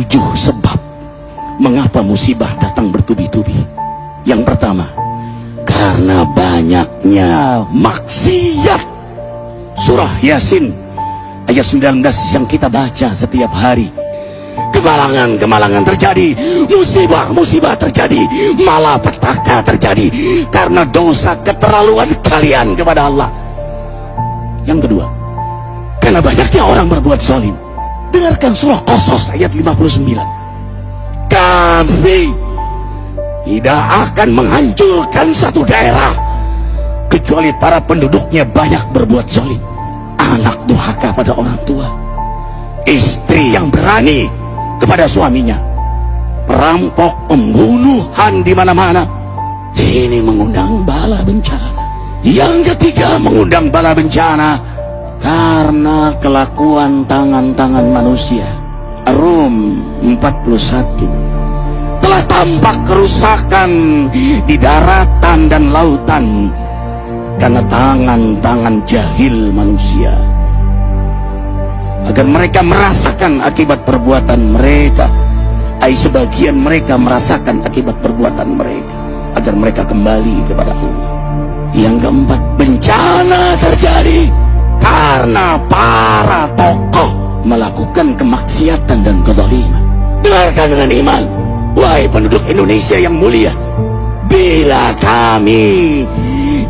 7 sebab mengapa musibah datang bertubi-tubi. Yang pertama, karena banyaknya maksiat. Surah Yasin ayat 19 yang kita baca setiap hari. Kemalangan terjadi, musibah terjadi, malapetaka terjadi karena dosa keterlaluan kalian kepada Allah. Yang kedua, karena banyaknya orang berbuat zalim. Dengarkan surah Qasas ayat 59. Kami tidak akan menghancurkan satu daerah kecuali para penduduknya banyak berbuat zalim. Anak durhaka pada orang tua, istri yang berani kepada suaminya, perampok, pembunuhan di mana-mana. Ini mengundang bala bencana. Yang ketiga, mengundang bala bencana karena kelakuan tangan-tangan manusia. Rum 41. Telah tampak kerusakan di daratan dan lautan karena tangan-tangan jahil manusia, agar mereka merasakan akibat perbuatan mereka. Sebagian mereka merasakan akibat perbuatan mereka, agar mereka kembali kepada Allah. Yang keempat, bencana terjadi karena para tokoh melakukan kemaksiatan dan kezaliman. Dengarkan dengan iman, wahai penduduk Indonesia yang mulia, bila kami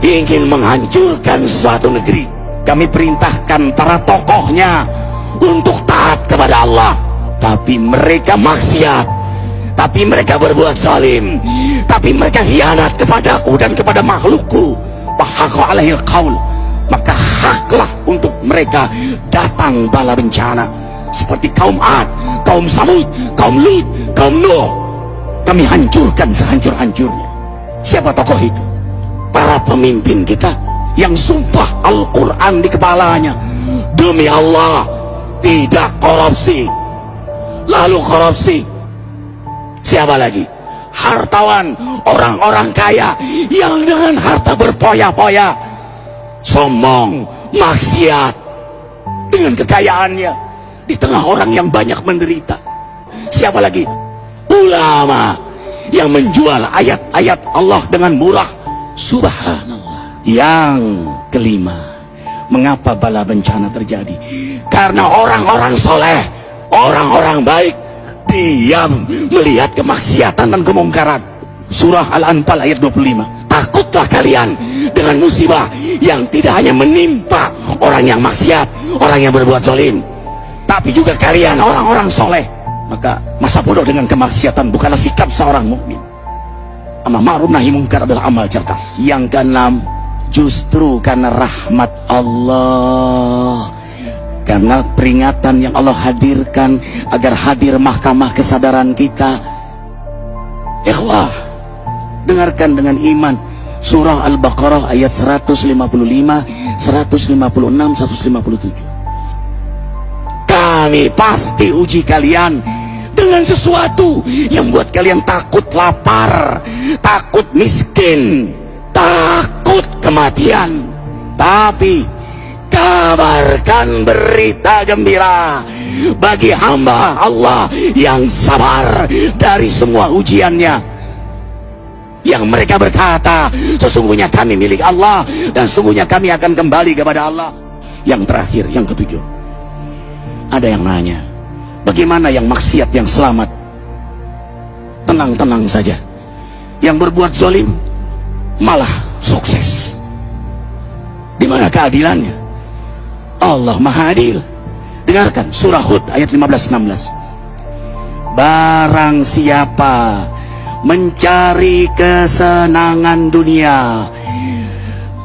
ingin menghancurkan suatu negeri, kami perintahkan para tokohnya untuk taat kepada Allah, tapi mereka maksiat, tapi mereka berbuat zalim, tapi mereka hianat kepadaku dan kepada makhlukku. Bahaqqa alaihil qaul, maka haklah untuk mereka datang bala bencana seperti kaum Ad, kaum Samud, kaum Lut, kaum Nuh. Kami hancurkan sehancur-hancurnya. Siapa tokoh itu? Para pemimpin kita yang sumpah Al-Quran di kepalanya, demi Allah tidak korupsi. Lalu korupsi. Siapa lagi? Hartawan, orang-orang kaya yang dengan harta berpoya-poya, sombong, maksiat dengan kekayaannya di tengah orang yang banyak menderita. Siapa lagi? Ulama yang menjual ayat-ayat Allah dengan murah. Subhanallah. Yang kelima, mengapa bala bencana terjadi? Karena orang-orang soleh, orang-orang baik diam melihat kemaksiatan dan kemungkaran. Surah Al-Anfal ayat 25. Takutlah kalian dengan musibah yang tidak hanya menimpa orang yang maksiat, orang yang berbuat zalim, tapi juga kalian orang-orang soleh. Maka masa bodoh dengan kemaksiatan bukanlah sikap seorang mukmin. Amar ma'ruf nahi munkar adalah amal cerdas. Yang keenam, justru karena rahmat Allah, karena peringatan yang Allah hadirkan agar hadir mahkamah kesadaran kita. Ikhwah, dengarkan dengan iman surah Al-Baqarah ayat 155, 156, 157. Kami pasti uji kalian dengan sesuatu yang buat kalian takut lapar, takut miskin, takut kematian. Tapi kabarkan berita gembira bagi hamba Allah yang sabar dari semua ujiannya, yang mereka berkata, sesungguhnya kami milik Allah dan sesungguhnya kami akan kembali kepada Allah. Yang terakhir, yang ketujuh, ada yang nanya, bagaimana yang maksiat yang selamat? Tenang-tenang saja. Yang berbuat zalim malah sukses. Di mana keadilannya? Allah Maha Adil. Dengarkan surah Hud ayat 15-16. Barang siapa mencari kesenangan dunia,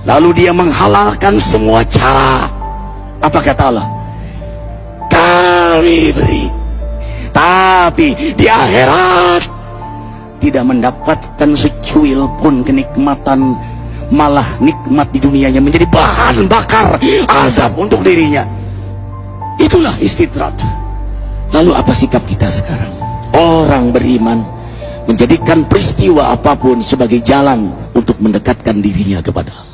lalu dia menghalalkan semua cara, apa kata Allah? Kami beri, tapi di akhirat tidak mendapatkan secuil pun kenikmatan, malah nikmat di dunianya menjadi bahan bakar azab untuk dirinya. Itulah istidrat. Lalu apa sikap kita sekarang? Orang beriman menjadikan peristiwa apapun sebagai jalan untuk mendekatkan dirinya kepada Allah.